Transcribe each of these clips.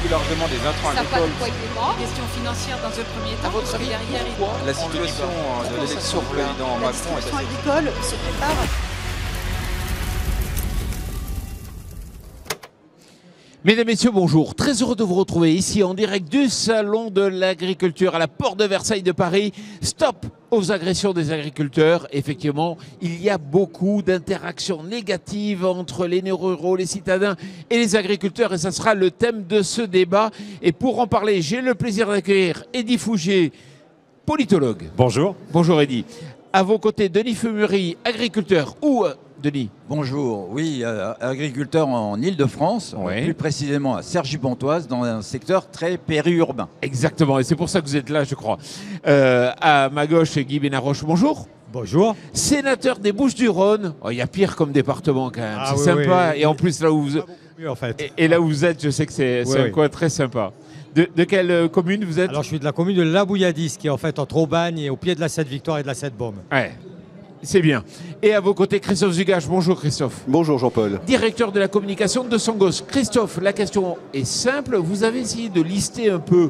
plus largement des intrants Ça n'a pas de agricoles. poids élément. Question financière dans un premier temps. À votre avis, derrière, pourquoi la situation de l'élection du président La Macron est distribution assez... agricole se prépare. Mesdames, Messieurs, bonjour. Très heureux de vous retrouver ici en direct du Salon de l'Agriculture à la Porte de Versailles de Paris. Stop aux agressions des agriculteurs. Effectivement, il y a beaucoup d'interactions négatives entre les néo-ruraux, les citadins et les agriculteurs. Et ça sera le thème de ce débat. Et pour en parler, j'ai le plaisir d'accueillir Eddy Fougier, politologue. Bonjour. Bonjour Eddy. À vos côtés, Denis Fumury, agriculteur. Denis? Bonjour, oui, agriculteur en Île-de-France, Oui. plus précisément à Cergy-Pontoise, dans un secteur très périurbain. Exactement, et c'est pour ça que vous êtes là, je crois. À ma gauche, Guy Benaroche, bonjour. Bonjour. Sénateur des Bouches-du-Rhône. Oh, il y a pire comme département quand même, Ah c'est oui, sympa. oui. Et en plus, là où vous, Mieux, en fait. et là où vous êtes, je sais que c'est Oui, un oui. coin très sympa. De quelle commune vous êtes? Alors, je suis de la commune de La Bouilladis, qui est en fait entre Aubagne et au pied de la Seine-Victoire et de la Seine-Baume. Ouais, c'est bien. Et à vos côtés, Christophe Zugache. Bonjour Christophe. Bonjour Jean-Paul. Directeur de la communication de Sangos. Christophe, la question est simple. Vous avez essayé de lister un peu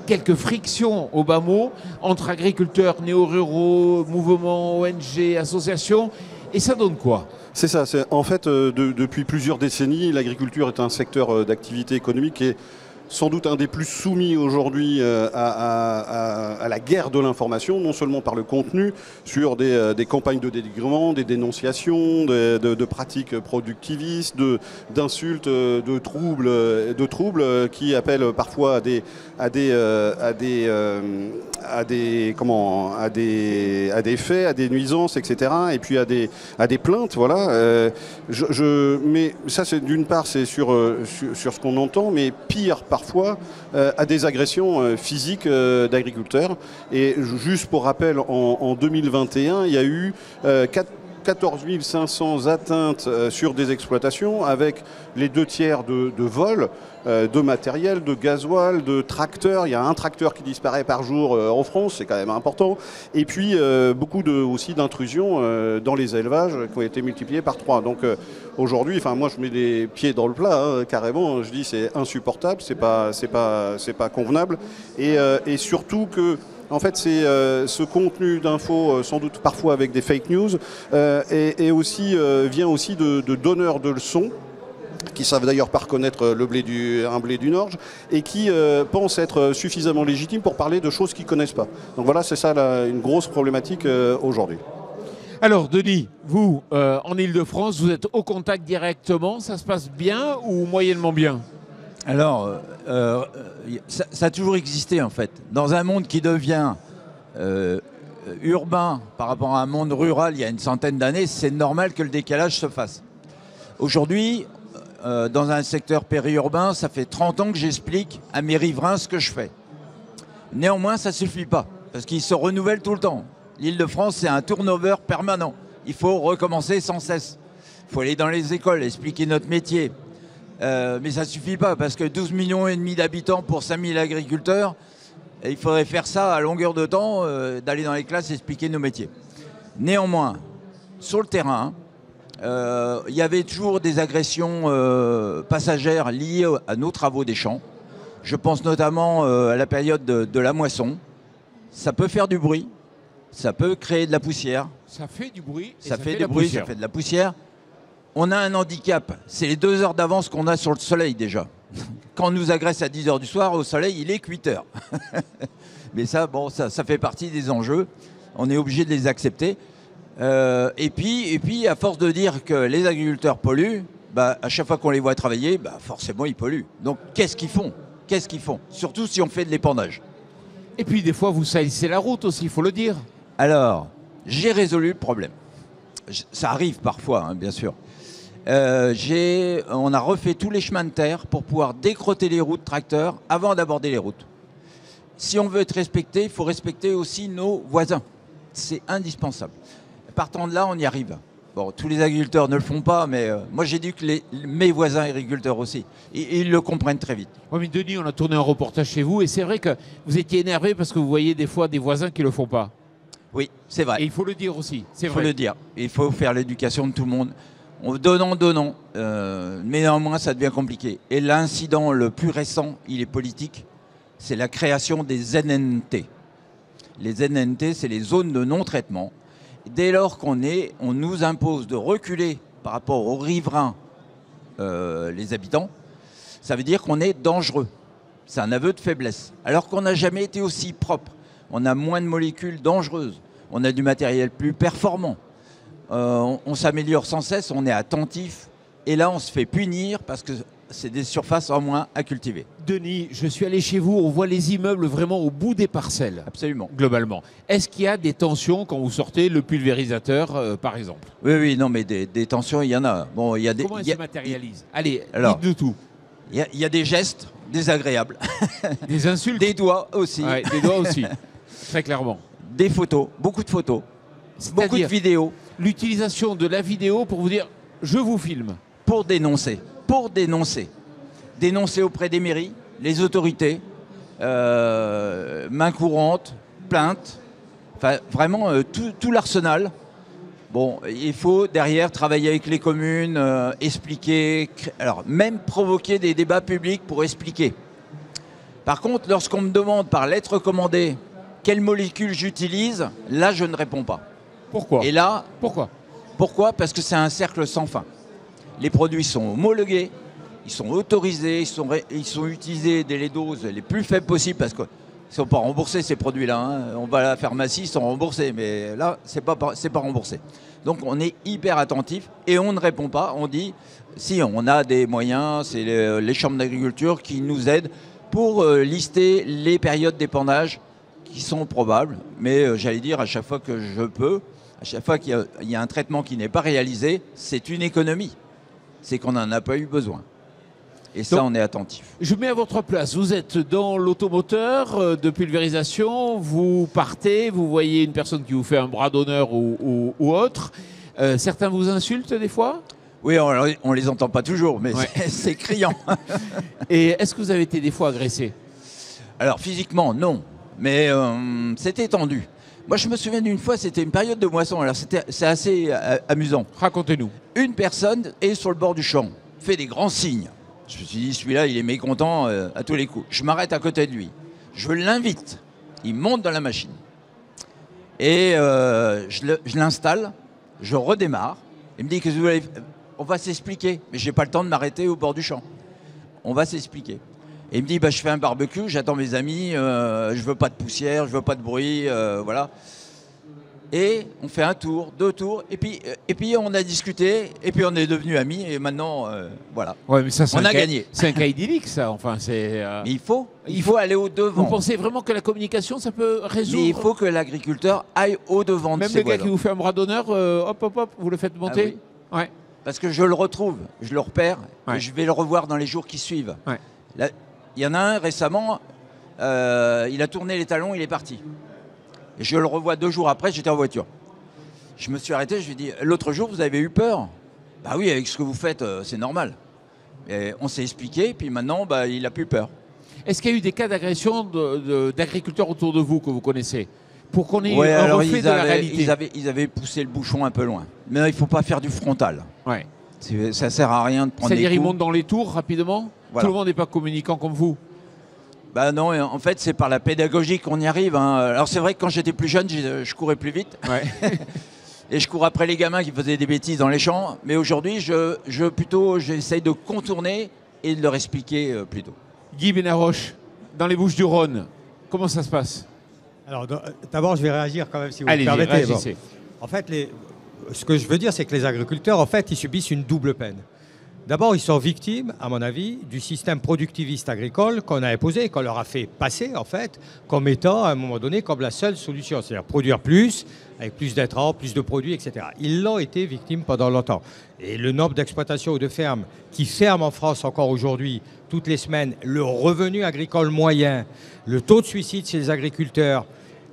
quelques frictions au bas mot entre agriculteurs, néo-ruraux, mouvements, ONG, associations. Et ça donne quoi? C'est ça, en fait, depuis plusieurs décennies, l'agriculture est un secteur d'activité économique qui est sans doute un des plus soumis aujourd'hui à la guerre de l'information, non seulement par le contenu, sur des campagnes de dénigrement, des dénonciations, de pratiques productivistes, d'insultes, de troubles qui appellent parfois à des faits, à des nuisances, etc. Et puis à des plaintes, voilà. Mais ça, c'est d'une part, c'est sur ce qu'on entend, mais pire parfois à des agressions physiques d'agriculteurs. Et juste pour rappel, en 2021, il y a eu 14 500 atteintes sur des exploitations, avec les 2/3 de vols de matériel, de gasoil, de tracteurs. Il y a un tracteur qui disparaît par jour en France, c'est quand même important. Et puis beaucoup aussi d'intrusions dans les élevages qui ont été multipliées par 3. Donc aujourd'hui, moi je mets les pieds dans le plat, hein, carrément. Je dis c'est insupportable, c'est pas convenable. Et surtout que en fait, c'est ce contenu d'infos, sans doute parfois avec des fake news, vient aussi de donneurs de leçons, qui savent d'ailleurs pas reconnaître un blé du Norge, et qui pensent être suffisamment légitimes pour parler de choses qu'ils ne connaissent pas. Donc voilà, c'est ça une grosse problématique aujourd'hui. Alors, Denis, vous, en Île-de-France, vous êtes au contact directement. Ça se passe bien ou moyennement bien? Alors, ça a toujours existé en fait. Dans un monde qui devient urbain par rapport à un monde rural il y a une centaine d'années, c'est normal que le décalage se fasse. Aujourd'hui, dans un secteur périurbain, ça fait 30 ans que j'explique à mes riverains ce que je fais. Néanmoins, ça ne suffit pas, parce qu'ils se renouvellent tout le temps. L'Île-de-France, c'est un turnover permanent. Il faut recommencer sans cesse. Il faut aller dans les écoles, expliquer notre métier. Mais ça ne suffit pas, parce que 12,5 millions d'habitants pour 5 000 agriculteurs, il faudrait faire ça à longueur de temps, d'aller dans les classes et expliquer nos métiers. Néanmoins, sur le terrain, il y avait toujours des agressions passagères liées à nos travaux des champs. Je pense notamment à la période de la moisson. Ça peut faire du bruit, ça peut créer de la poussière. Ça fait du bruit. Ça fait du bruit, ça fait de la poussière. On a un handicap, c'est les 2 heures d'avance qu'on a sur le soleil déjà. Quand on nous agresse à 10 heures du soir, au soleil, il est 8 heures. Mais ça, bon, ça fait partie des enjeux. On est obligé de les accepter. Et puis, à force de dire que les agriculteurs polluent, à chaque fois qu'on les voit travailler, forcément, ils polluent. Donc, qu'est-ce qu'ils font? Surtout si on fait de l'épandage. Et puis, des fois, vous salissez la route aussi, il faut le dire. Alors, j'ai résolu le problème. Ça arrive parfois, hein, bien sûr. On a refait tous les chemins de terre pour pouvoir décrotter les routes tracteurs avant d'aborder les routes. Si on veut être respecté, il faut respecter aussi nos voisins. C'est indispensable. Partant de là, on y arrive. Bon, tous les agriculteurs ne le font pas, mais moi j'éduque mes voisins agriculteurs aussi. Et ils le comprennent très vite. Oui, mais Denis, on a tourné un reportage chez vous et c'est vrai que vous étiez énervé parce que vous voyez des fois des voisins qui ne le font pas. Oui, c'est vrai. Et il faut le dire aussi, c'est Il vrai. faut le dire. Il faut faire l'éducation de tout le monde. Donnant. Mais néanmoins, ça devient compliqué. Et l'incident le plus récent, il est politique, c'est la création des ZNT. Les ZNT, c'est les zones de non-traitement. Dès lors on nous impose de reculer par rapport aux riverains, les habitants, ça veut dire qu'on est dangereux. C'est un aveu de faiblesse. Alors qu'on n'a jamais été aussi propre. On a moins de molécules dangereuses. On a du matériel plus performant. On s'améliore sans cesse, on est attentif. Et là, on se fait punir parce que c'est des surfaces en moins à cultiver. Denis, je suis allé chez vous, on voit les immeubles vraiment au bout des parcelles. Absolument. Globalement. Est-ce qu'il y a des tensions quand vous sortez le pulvérisateur, par exemple? Oui, non, mais des tensions, il y en a. Bon, il y a des, Comment elles se matérialisent? Allez, Alors, dites-nous tout. il y a des gestes désagréables. Des insultes? Des doigts aussi. Ouais, des doigts aussi, très clairement. Des photos, beaucoup de photos. Beaucoup de C'est-à-dire vidéos l'utilisation de la vidéo pour vous dire « je vous filme ». pour dénoncer. Dénoncer auprès des mairies, les autorités, main courante, plainte, enfin vraiment tout l'arsenal. Bon, il faut derrière travailler avec les communes, expliquer, alors même provoquer des débats publics pour expliquer. Par contre, lorsqu'on me demande par lettre recommandée quelle molécule j'utilise, là je ne réponds pas. Pourquoi? Et là, Pourquoi? parce que c'est un cercle sans fin. Les produits sont homologués, ils sont autorisés, ils sont utilisés dès les doses les plus faibles possibles parce qu'ils ne sont pas remboursés ces produits-là. Hein. On va à la pharmacie, ils sont remboursés, mais là, c'est pas remboursé. Donc on est hyper attentif et on ne répond pas. On dit, si on a des moyens, c'est les chambres d'agriculture qui nous aident pour lister les périodes d'épandage qui sont probables. Mais j'allais dire, à chaque fois que je peux, à chaque fois qu'il y a un traitement qui n'est pas réalisé, c'est une économie. C'est qu'on n'en a pas eu besoin. Et ça, Donc, on est attentif. Je mets à votre place. Vous êtes dans l'automoteur de pulvérisation. Vous partez, vous voyez une personne qui vous fait un bras d'honneur ou autre. Certains vous insultent des fois? Oui, on les entend pas toujours, mais Ouais. c'est criant. Et est-ce que vous avez été des fois agressé? Alors, physiquement, non. Mais c'était tendu. Moi, je me souviens d'une fois, c'était une période de moisson. Alors, c'est assez amusant. Racontez-nous. Une personne est sur le bord du champ, fait des grands signes. Je me suis dit, celui-là, il est mécontent à tous les coups. Je m'arrête à côté de lui. Je l'invite. Il monte dans la machine. Et je l'installe. Je redémarre. Il me dit, qu'est-ce que vous voulez? On va s'expliquer. Mais je n'ai pas le temps de m'arrêter au bord du champ. On va s'expliquer. Et il me dit, je fais un barbecue, j'attends mes amis, je veux pas de poussière, je veux pas de bruit, voilà. Et on fait un tour, 2 tours, et puis on a discuté, et puis on est devenus amis, et maintenant, voilà. Ouais, mais ça, On a gagné. C'est un cas idyllique, ça. Enfin, c'est. Mais il faut aller au-devant. Vous pensez vraiment que la communication, ça peut résoudre? Mais il faut que l'agriculteur aille au-devant de Même ses le gars voisins. qui vous fait un bras d'honneur, hop, vous le faites monter? Ouais. Parce que je le retrouve, je le repère, Ouais. et je vais le revoir dans les jours qui suivent. Ouais. Là, il y en a un récemment, il a tourné les talons, il est parti. Et je le revois 2 jours après, j'étais en voiture. Je me suis arrêté, je lui ai dit, l'autre jour, vous avez eu peur? Bah oui, avec ce que vous faites, c'est normal. Et on s'est expliqué, puis maintenant, il n'a plus peur. Est-ce qu'il y a eu des cas d'agression d'agriculteurs autour de vous que vous connaissez? Pour qu'on ait Ouais, un alors reflet de la réalité. ils avaient poussé le bouchon un peu loin. Mais il ne faut pas faire du frontal. Ouais. Ça ne sert à rien de prendre des C'est-à-dire, ils coups. montent dans les tours rapidement? Voilà. Tout le monde n'est pas communicant comme vous? Bah non, en fait, c'est par la pédagogie qu'on y arrive. Hein. Alors c'est vrai que quand j'étais plus jeune, je courais plus vite. Ouais. Et je courais après les gamins qui faisaient des bêtises dans les champs. Mais aujourd'hui, j'essaye de contourner et de leur expliquer plutôt. Guy Benaroche, dans les Bouches-du-Rhône, comment ça se passe? Alors, d'abord, je vais réagir quand même, si vous me Allez-y, permettez. réagissez. En fait, ce que je veux dire, c'est que les agriculteurs, en fait, ils subissent une double peine. D'abord, ils sont victimes, à mon avis, du système productiviste agricole qu'on a imposé, qu'on leur a fait passer, en fait, comme étant, à un moment donné, comme la seule solution. C'est-à-dire produire plus, avec plus d'intrants, plus de produits, etc. Ils l'ont été victimes pendant longtemps. Et le nombre d'exploitations ou de fermes qui ferment en France encore aujourd'hui, toutes les semaines, le revenu agricole moyen, le taux de suicide chez les agriculteurs,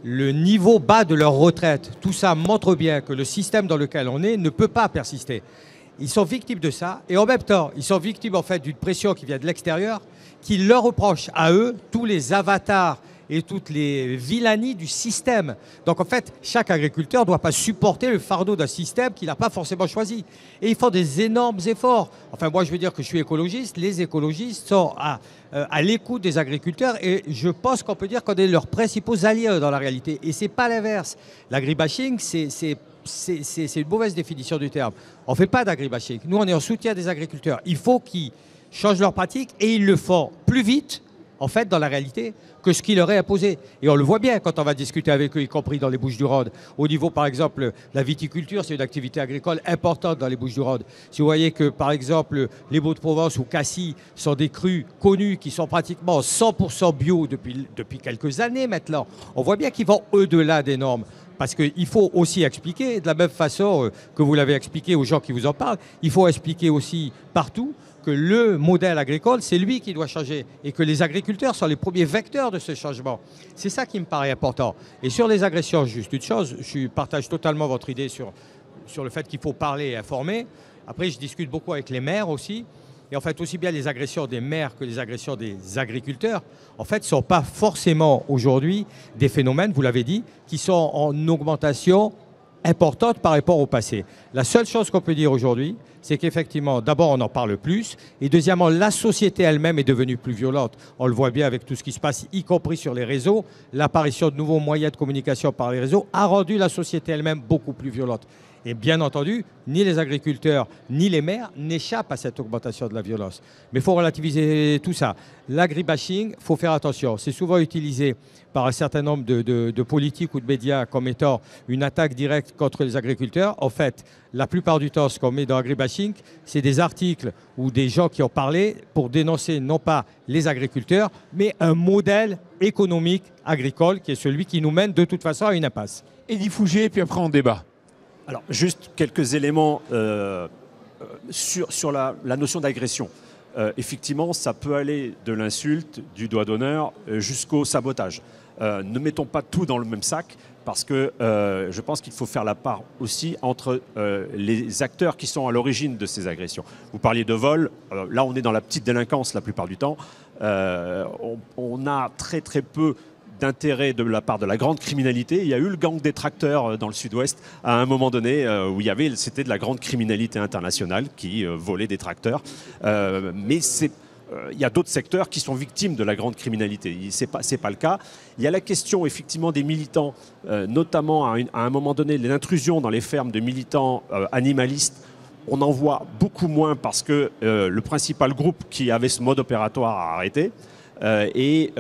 le niveau bas de leur retraite, tout ça montre bien que le système dans lequel on est ne peut pas persister. Ils sont victimes de ça et en même temps, ils sont victimes en fait d'une pression qui vient de l'extérieur qui leur reproche à eux tous les avatars et toutes les vilanies du système. Donc en fait, chaque agriculteur ne doit pas supporter le fardeau d'un système qu'il n'a pas forcément choisi. Et ils font des énormes efforts. Enfin, moi je veux dire que je suis écologiste, les écologistes sont à l'écoute des agriculteurs et je pense qu'on peut dire qu'on est leurs principaux alliés dans la réalité. Et ce n'est pas l'inverse. L'agribashing, c'est une mauvaise définition du terme. On ne fait pas d'agribashing. Nous, on est en soutien des agriculteurs. Il faut qu'ils changent leurs pratiques et ils le font plus vite, en fait, dans la réalité, que ce qui leur est imposé. Et on le voit bien quand on va discuter avec eux, y compris dans les Bouches-du-Rhône. Au niveau, par exemple, la viticulture, c'est une activité agricole importante dans les Bouches-du-Rhône. Si vous voyez que, par exemple, les Baux-de-Provence ou Cassis sont des crus connus qui sont pratiquement 100% bio depuis quelques années maintenant, on voit bien qu'ils vont au-delà des normes. Parce qu'il faut aussi expliquer, de la même façon que vous l'avez expliqué aux gens qui vous en parlent, il faut expliquer aussi partout que le modèle agricole, c'est lui qui doit changer et que les agriculteurs sont les premiers vecteurs de ce changement. C'est ça qui me paraît important. Et sur les agressions, juste une chose, je partage totalement votre idée sur le fait qu'il faut parler et informer. Après, je discute beaucoup avec les maires aussi. Et en fait, aussi bien les agressions des maires que les agressions des agriculteurs, en fait, ne sont pas forcément aujourd'hui des phénomènes, vous l'avez dit, qui sont en augmentation importante par rapport au passé. La seule chose qu'on peut dire aujourd'hui, c'est qu'effectivement, d'abord, on en parle plus, et deuxièmement, la société elle-même est devenue plus violente. On le voit bien avec tout ce qui se passe, y compris sur les réseaux. L'apparition de nouveaux moyens de communication par les réseaux a rendu la société elle-même beaucoup plus violente. Et bien entendu, ni les agriculteurs, ni les maires n'échappent à cette augmentation de la violence. Mais il faut relativiser tout ça. L'agribashing, il faut faire attention. C'est souvent utilisé par un certain nombre de politiques ou de médias comme étant une attaque directe contre les agriculteurs. En fait, la plupart du temps, ce qu'on met dans l'agribashing, c'est des articles ou des gens qui ont parlé pour dénoncer non pas les agriculteurs, mais un modèle économique agricole qui est celui qui nous mène de toute façon à une impasse. Eddie Fouget, puis après on débat. Alors, juste quelques éléments sur la notion d'agression. Effectivement, ça peut aller de l'insulte, du doigt d'honneur, jusqu'au sabotage. Ne mettons pas tout dans le même sac, parce que je pense qu'il faut faire la part aussi entre les acteurs qui sont à l'origine de ces agressions. Vous parliez de vol, là on est dans la petite délinquance la plupart du temps. On a très très peu d'intérêt de la part de la grande criminalité. Il y a eu le gang des tracteurs dans le sud-ouest à un moment donné où c'était de la grande criminalité internationale qui volait des tracteurs. Mais il y a d'autres secteurs qui sont victimes de la grande criminalité. Ce n'est pas le cas. Il y a la question effectivement des militants, notamment à un moment donné, l'intrusion dans les fermes de militants animalistes. On en voit beaucoup moins parce que le principal groupe qui avait ce mode opératoire a arrêté. Et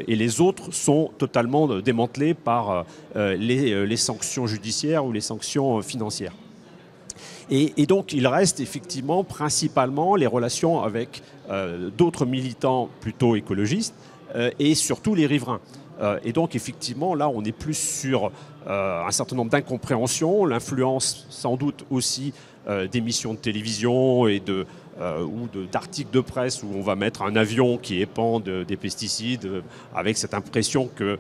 les autres sont totalement démantelés par les sanctions judiciaires ou les sanctions financières. Et donc, il reste effectivement principalement les relations avec d'autres militants plutôt écologistes et surtout les riverains. Et donc, effectivement, là, on est plus sur un certain nombre d'incompréhensions, l'influence sans doute aussi d'émissions de télévision et ou d'articles de presse où on va mettre un avion qui épand des pesticides avec cette impression qu'il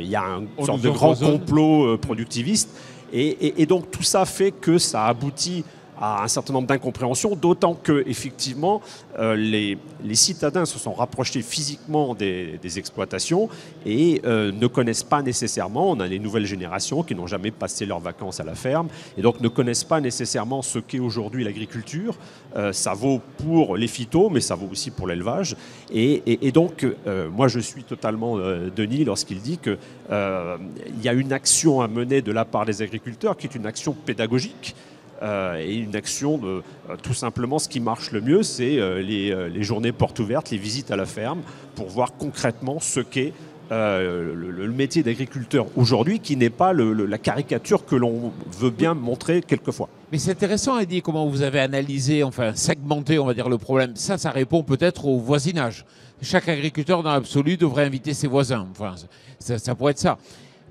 y a une sorte de grand complot productiviste. Et donc tout ça fait que ça aboutit à un certain nombre d'incompréhensions, d'autant que effectivement les citadins se sont rapprochés physiquement des exploitations et ne connaissent pas nécessairement, on a les nouvelles générations qui n'ont jamais passé leurs vacances à la ferme et donc ne connaissent pas nécessairement ce qu'est aujourd'hui l'agriculture. Ça vaut pour les phytos, mais ça vaut aussi pour l'élevage. Et donc moi je suis totalement Denis lorsqu'il dit qu'il y a une action à mener de la part des agriculteurs qui est une action pédagogique. Et une action de tout simplement ce qui marche le mieux, c'est les journées portes ouvertes, les visites à la ferme pour voir concrètement ce qu'est le métier d'agriculteur aujourd'hui, qui n'est pas la caricature que l'on veut bien montrer quelquefois. Mais c'est intéressant, Eddie, comment vous avez analysé, enfin segmenté, on va dire, le problème. Ça répond peut-être au voisinage. Chaque agriculteur dans l'absolu devrait inviter ses voisins. Enfin, ça pourrait être ça.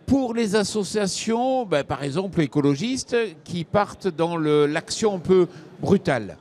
Pour les associations, par exemple écologistes, qui partent dans l'action un peu brutale.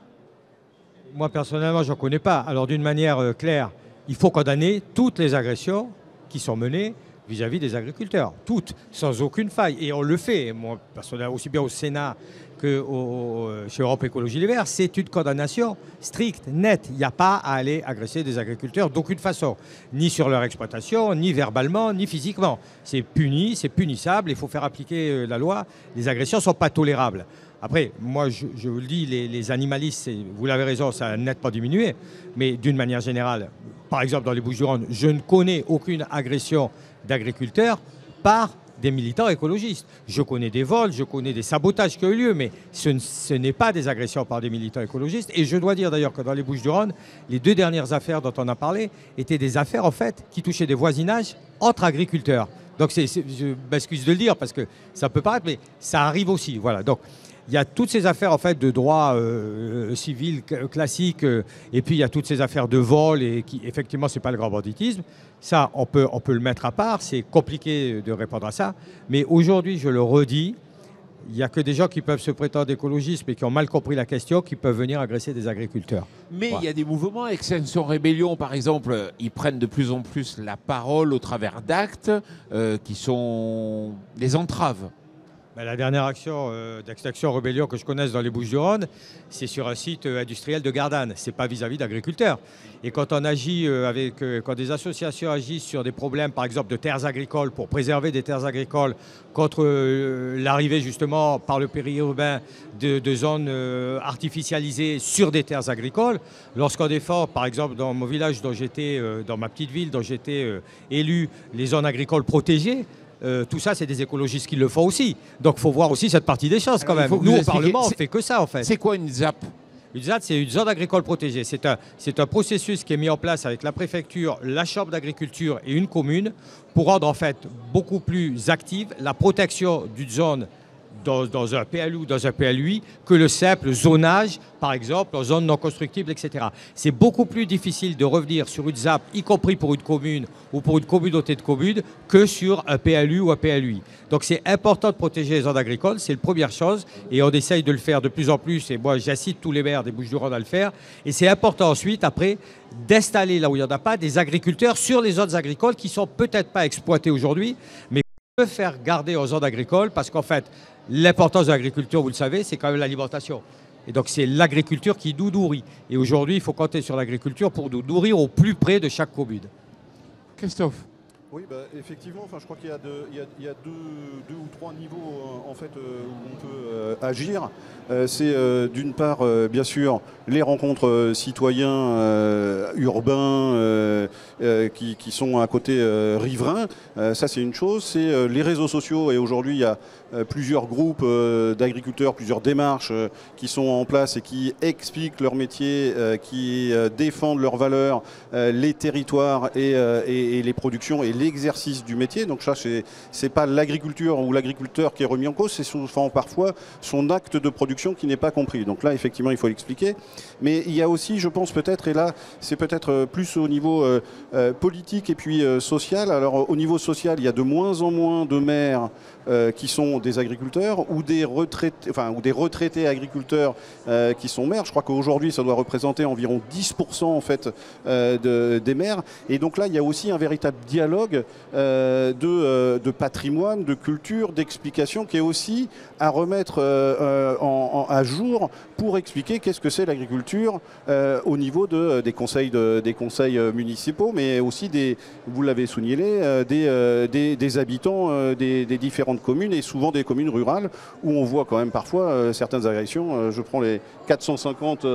Moi, personnellement, je n'en connais pas. Alors, d'une manière claire, il faut condamner toutes les agressions qui sont menées vis-à-vis des agriculteurs. Toutes, sans aucune faille. Et on le fait. Moi, personnellement, aussi bien au Sénat chez Europe Écologie Les Verts, c'est une condamnation stricte, nette. Il n'y a pas à aller agresser des agriculteurs d'aucune façon, ni sur leur exploitation, ni verbalement, ni physiquement. C'est puni, c'est punissable, il faut faire appliquer la loi. Les agressions ne sont pas tolérables. Après, moi, je vous le dis, les animalistes, vous l'avez raison, ça n'a nettement diminué. Mais d'une manière générale, par exemple, dans les Bouches-du-Rhône, je ne connais aucune agression d'agriculteurs par des militants écologistes. Je connais des vols, je connais des sabotages qui ont eu lieu, mais ce n'est pas des agressions par des militants écologistes. Et je dois dire d'ailleurs que dans les Bouches-du-Rhône, les 2 dernières affaires dont on a parlé étaient des affaires, en fait, qui touchaient des voisinages entre agriculteurs. Donc, je m'excuse de le dire parce que ça peut paraître, mais ça arrive aussi. Voilà. Donc, il y a toutes ces affaires en fait de droit civil classique et puis il y a toutes ces affaires de vol et qui effectivement c'est pas le grand banditisme. Ça on peut le mettre à part, c'est compliqué de répondre à ça. Mais aujourd'hui, je le redis, il n'y a que des gens qui peuvent se prétendre écologistes mais qui ont mal compris la question qui peuvent venir agresser des agriculteurs. Mais Voilà. il y a des mouvements, Extinction Rébellion par exemple, ils prennent de plus en plus la parole au travers d'actes qui sont des entraves. La dernière action d'Extinction Rébellion que je connaisse dans les Bouches-du-Rhône, c'est sur un site industriel de Gardanne. Ce n'est pas vis-à-vis d'agriculteurs. Et quand on agit quand des associations agissent sur des problèmes, par exemple, de terres agricoles, pour préserver des terres agricoles contre l'arrivée justement par le périurbain de zones artificialisées sur des terres agricoles, lorsqu'on défend, par exemple, dans mon village dont j'étais, dans ma petite ville dont j'étais élu, les zones agricoles protégées, tout ça, c'est des écologistes qui le font aussi. Donc, il faut voir aussi cette partie des choses quand même. Nous, au Parlement, on ne fait que ça, en fait. C'est quoi une ZAP ? Une ZAD, c'est une zone agricole protégée. C'est un processus qui est mis en place avec la préfecture, la chambre d'agriculture et une commune pour rendre, en fait, beaucoup plus active la protection d'une zone dans un PLU ou dans un PLUI que le simple zonage, par exemple, en zone non constructible, etc. C'est beaucoup plus difficile de revenir sur une ZAP, y compris pour une commune ou pour une communauté de communes, que sur un PLU ou un PLUI. Donc c'est important de protéger les zones agricoles, c'est la première chose, et on essaye de le faire de plus en plus, et moi j'incite tous les maires des Bouches-du-Rhône à le faire, et c'est important ensuite, après, d'installer là où il n'y en a pas, des agriculteurs sur les zones agricoles qui ne sont peut-être pas exploitées aujourd'hui, mais qu'on peut faire garder aux zones agricoles, parce qu'en fait, l'importance de l'agriculture, vous le savez, c'est quand même l'alimentation. Et donc, c'est l'agriculture qui nous nourrit. Et aujourd'hui, il faut compter sur l'agriculture pour nous nourrir au plus près de chaque commune. Christophe ? Oui, effectivement, je crois qu'il y a deux ou trois niveaux en fait, où on peut agir. C'est d'une part, bien sûr, les rencontres citoyens urbains qui sont à côté riverains. Ça, c'est une chose. C'est les réseaux sociaux. Et aujourd'hui, il y a plusieurs groupes d'agriculteurs, plusieurs démarches qui sont en place et qui expliquent leur métier, qui défendent leurs valeurs, les territoires et les productions et l'exercice du métier. Donc ça, c'est pas l'agriculture ou l'agriculteur qui est remis en cause, c'est souvent parfois son acte de production qui n'est pas compris. Donc là, effectivement, il faut l'expliquer. Mais il y a aussi, je pense peut-être, et là, c'est peut-être plus au niveau politique et puis social. Alors au niveau social, il y a de moins en moins de maires qui sont des agriculteurs ou des retraités agriculteurs qui sont maires. Je crois qu'aujourd'hui, ça doit représenter environ 10% en fait des maires. Et donc là, il y a aussi un véritable dialogue de patrimoine, de culture, d'explication qui est aussi à remettre à jour pour expliquer qu'est-ce que c'est l'agriculture au niveau des conseils municipaux, mais aussi vous l'avez souligné, des habitants des différentes communes et souvent des communes rurales où on voit quand même parfois certaines agressions. Je prends les 450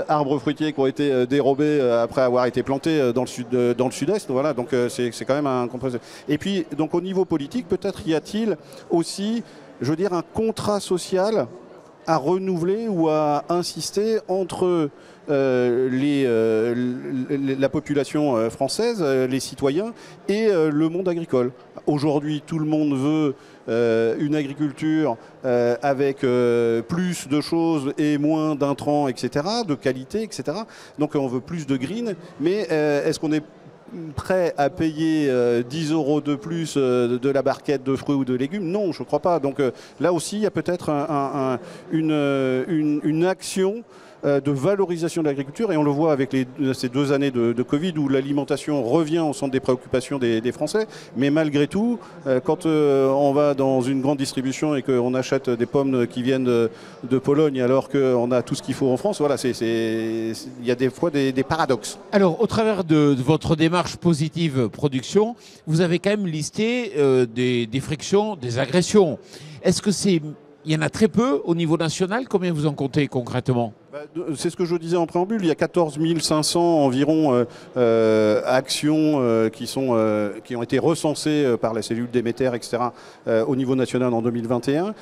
arbres fruitiers qui ont été dérobés après avoir été plantés dans le sud-est. Voilà, donc c'est quand même un composé. Et puis, donc au niveau politique, peut-être y a-t-il aussi, je veux dire, un contrat social à renouveler ou à insister entre la population française, les citoyens et le monde agricole. Aujourd'hui, tout le monde veut une agriculture avec plus de choses et moins d'intrants, etc., de qualité, etc. Donc on veut plus de green, mais est-ce qu'on est prêt à payer 10 € de plus de la barquette de fruits ou de légumes? Non, je ne crois pas. Donc là aussi, il y a peut-être une action de valorisation de l'agriculture, et on le voit avec ces 2 années de Covid où l'alimentation revient au centre des préoccupations des Français. Mais malgré tout, quand on va dans une grande distribution et qu'on achète des pommes qui viennent de Pologne alors qu'on a tout ce qu'il faut en France, voilà, il y a des fois des paradoxes. Alors, au travers de votre démarche positive production, vous avez quand même listé des frictions, des agressions. Est-ce que il y en a très peu au niveau national? Combien vous en comptez concrètement? C'est ce que je disais en préambule, il y a 14 500 environ actions qui ont été recensées par la cellule Déméter, etc., au niveau national en 2021.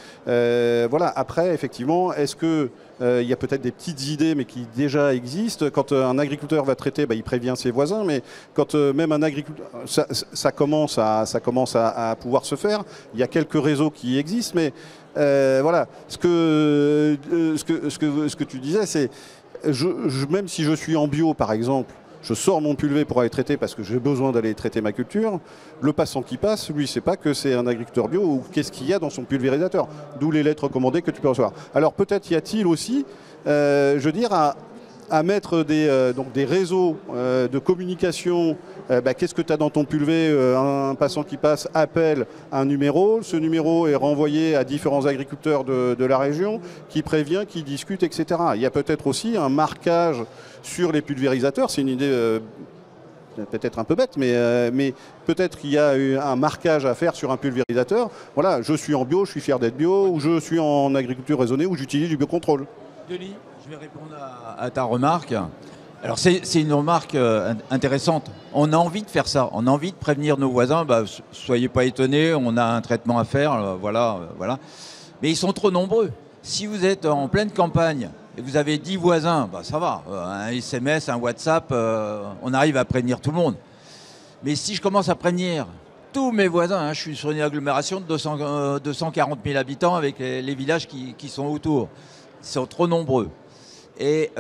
Voilà. Après, effectivement, est-ce que il y a peut-être des petites idées, mais qui déjà existent. Quand un agriculteur va traiter, il prévient ses voisins, mais quand même un agriculteur, ça commence à pouvoir se faire. Il y a quelques réseaux qui existent, mais voilà. Ce que tu disais, c'est même si je suis en bio, par exemple, je sors mon pulvé pour aller traiter parce que j'ai besoin d'aller traiter ma culture. Le passant qui passe, lui, sait pas que c'est un agriculteur bio ou qu'est-ce qu'il y a dans son pulvérisateur. D'où les lettres recommandées que tu peux recevoir. Alors peut-être y a-t-il aussi, je veux dire, à mettre des réseaux de communication. Qu'est-ce que tu as dans ton pulvé? Un passant qui passe appelle un numéro. Ce numéro est renvoyé à différents agriculteurs de la région qui prévient, qui discutent, etc. Il y a peut-être aussi un marquage sur les pulvérisateurs. C'est une idée peut-être un peu bête, mais peut-être qu'il y a un marquage à faire sur un pulvérisateur. Voilà, je suis en bio, je suis fier d'être bio, ou je suis en agriculture raisonnée, ou j'utilise du biocontrôle. Denis, je vais répondre à ta remarque. Alors c'est une remarque intéressante. On a envie de faire ça, on a envie de prévenir nos voisins. Soyez pas étonnés, on a un traitement à faire, voilà. Mais ils sont trop nombreux. Si vous êtes en pleine campagne et vous avez 10 voisins, ça va. Un SMS, un WhatsApp, on arrive à prévenir tout le monde. Mais si je commence à prévenir tous mes voisins, je suis sur une agglomération de 240 000 habitants avec les villages qui sont autour. Ils sont trop nombreux. Et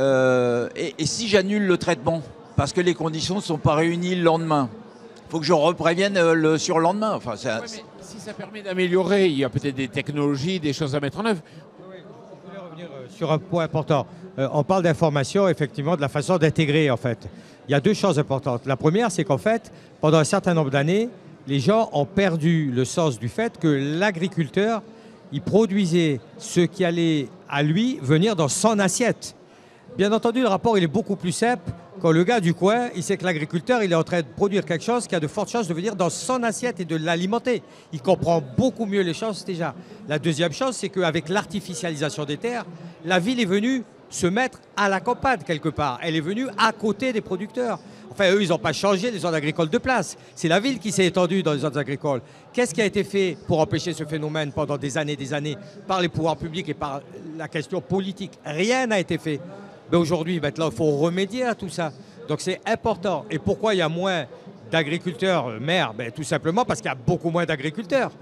si j'annule le traitement, parce que les conditions ne sont pas réunies le lendemain, il faut que je reprévienne le surlendemain. Enfin, mais si ça permet d'améliorer, il y a peut-être des technologies, des choses à mettre en œuvre. Oui, on voulait revenir sur un point important. On parle d'information, effectivement, de la façon d'intégrer, en fait. Il y a 2 choses importantes. La première, c'est qu'en fait, pendant un certain nombre d'années, les gens ont perdu le sens du fait que l'agriculteur, il produisait ce qui allait à lui venir dans son assiette. Bien entendu, le rapport il est beaucoup plus simple quand le gars du coin, il sait que l'agriculteur il est en train de produire quelque chose qui a de fortes chances de venir dans son assiette et de l'alimenter. Il comprend beaucoup mieux les choses déjà. La deuxième chose, c'est qu'avec l'artificialisation des terres, la ville est venue se mettre à la campagne quelque part. Elle est venue à côté des producteurs. Enfin, eux, ils n'ont pas changé les zones agricoles de place. C'est la ville qui s'est étendue dans les zones agricoles. Qu'est-ce qui a été fait pour empêcher ce phénomène pendant des années par les pouvoirs publics et par la question politique? Rien n'a été fait. Mais aujourd'hui, maintenant, il faut remédier à tout ça. Donc c'est important. Et pourquoi il y a moins d'agriculteurs maires? Tout simplement parce qu'il y a beaucoup moins d'agriculteurs.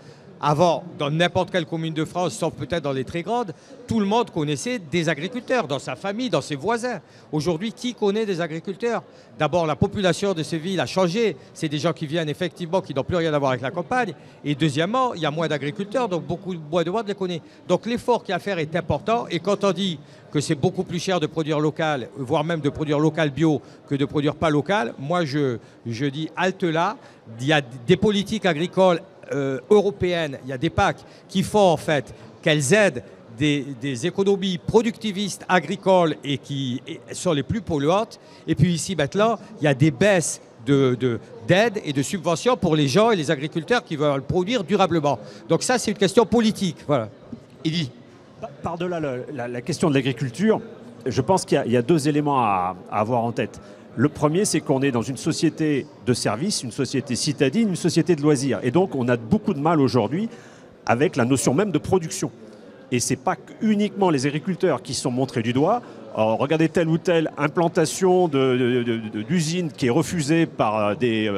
Avant, dans n'importe quelle commune de France, sauf peut-être dans les très grandes, tout le monde connaissait des agriculteurs, dans sa famille, dans ses voisins. Aujourd'hui, qui connaît des agriculteurs? D'abord, la population de ces villes a changé. C'est des gens qui viennent effectivement, qui n'ont plus rien à voir avec la campagne. Et deuxièmement, il y a moins d'agriculteurs, donc beaucoup moins de monde les connaît. Donc l'effort qu'il y a à faire est important. Et quand on dit que c'est beaucoup plus cher de produire local, voire même de produire local bio, que de produire pas local, moi je dis halte là. Il y a des politiques agricoles européennes, il y a des PAC qui font en fait qu'elles aident des économies productivistes agricoles et qui sont les plus polluantes. Et puis ici maintenant, il y a des baisses d'aide et de subventions pour les gens et les agriculteurs qui veulent produire durablement. Donc ça, c'est une question politique. Voilà. Eddy. Par-delà la question de l'agriculture, je pense qu'il y a 2 éléments à avoir en tête. Le premier, c'est qu'on est dans une société de services, une société citadine, une société de loisirs. Et donc, on a beaucoup de mal aujourd'hui avec la notion même de production. Et ce n'est pas uniquement les agriculteurs qui sont montrés du doigt. Alors, regardez telle ou telle implantation d'usine qui est refusée par des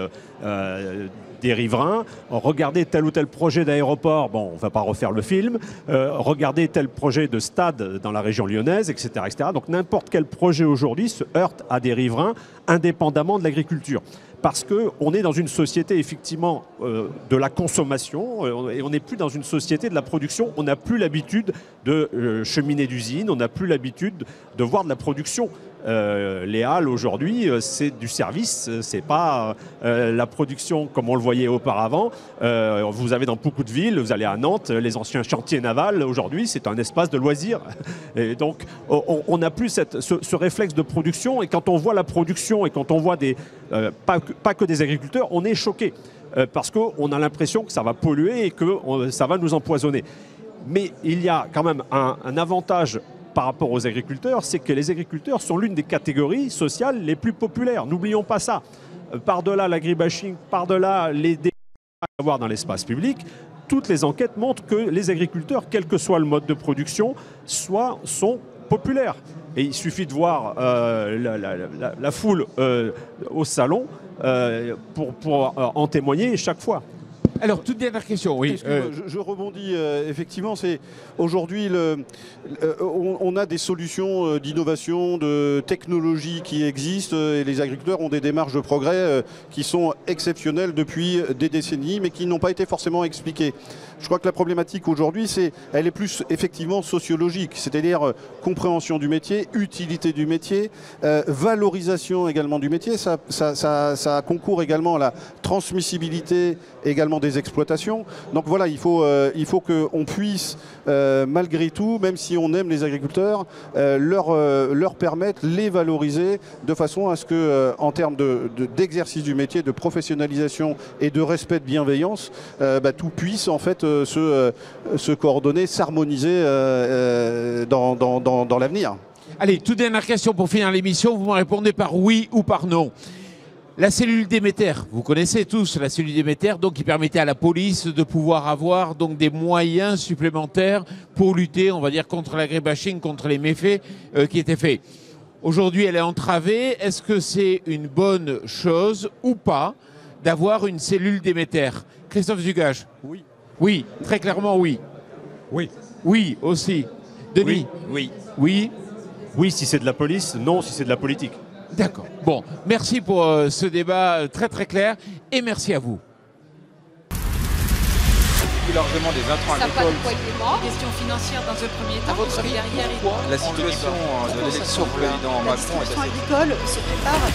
des riverains. Regardez tel ou tel projet d'aéroport, bon, on ne va pas refaire le film. Regardez tel projet de stade dans la région lyonnaise, etc. etc. Donc n'importe quel projet aujourd'hui se heurte à des riverains indépendamment de l'agriculture. Parce qu'on est dans une société effectivement de la consommation et on n'est plus dans une société de la production. On n'a plus l'habitude de cheminer d'usine, on n'a plus l'habitude de voir de la production. Les halles aujourd'hui, c'est du service, c'est pas la production comme on le voyait auparavant. Vous avez dans beaucoup de villes, vous allez à Nantes, les anciens chantiers navals, aujourd'hui c'est un espace de loisirs. Et donc on n'a plus ce réflexe de production, et quand on voit la production et quand on voit pas que des agriculteurs, on est choqué parce qu'on a l'impression que ça va polluer et que ça va nous empoisonner. Mais il y a quand même un avantage par rapport aux agriculteurs, c'est que les agriculteurs sont l'une des catégories sociales les plus populaires. N'oublions pas ça. Par-delà l'agribashing, par-delà les débats à avoir dans l'espace public, toutes les enquêtes montrent que les agriculteurs, quel que soit le mode de production, sont populaires. Et il suffit de voir la foule au salon pour en témoigner chaque fois. Alors, toute dernière question, oui. Je rebondis, effectivement, c'est aujourd'hui, on a des solutions d'innovation, de technologie qui existent, et les agriculteurs ont des démarches de progrès qui sont exceptionnelles depuis des décennies, mais qui n'ont pas été forcément expliquées. Je crois que la problématique aujourd'hui, elle est plus effectivement sociologique, c'est-à-dire compréhension du métier, utilité du métier, valorisation également du métier. Ça concourt également à la transmissibilité également des exploitations. Donc voilà, il faut qu'on puisse, malgré tout, même si on aime les agriculteurs, leur permettre, les valoriser de façon à ce que, en termes d'exercice du métier, de professionnalisation et de respect, de bienveillance, tout puisse en fait se coordonner, s'harmoniser dans l'avenir. Allez, toute dernière question pour finir l'émission. Vous me répondez par oui ou par non. La cellule Déméter, vous connaissez tous la cellule Déméter, donc qui permettait à la police de pouvoir avoir donc des moyens supplémentaires pour lutter, on va dire, contre l'agribashing, contre les méfaits qui étaient faits. Aujourd'hui, elle est entravée. Est-ce que c'est une bonne chose ou pas d'avoir une cellule Déméter? Christophe Zugage? Oui. Oui, très clairement oui. Oui. Oui aussi. Denis? Oui. Oui. Oui, si c'est de la police, non, si c'est de la politique. D'accord. Bon, merci pour ce débat très très clair et merci à vous. Plus largement des intrants Ça n'a pas agricoles. de poids de paiement. Question financière dans un premier temps. À votre parce que avis, derrière, pourquoi la situation de l'élection du président La Macron est distribution assez agricole se prépare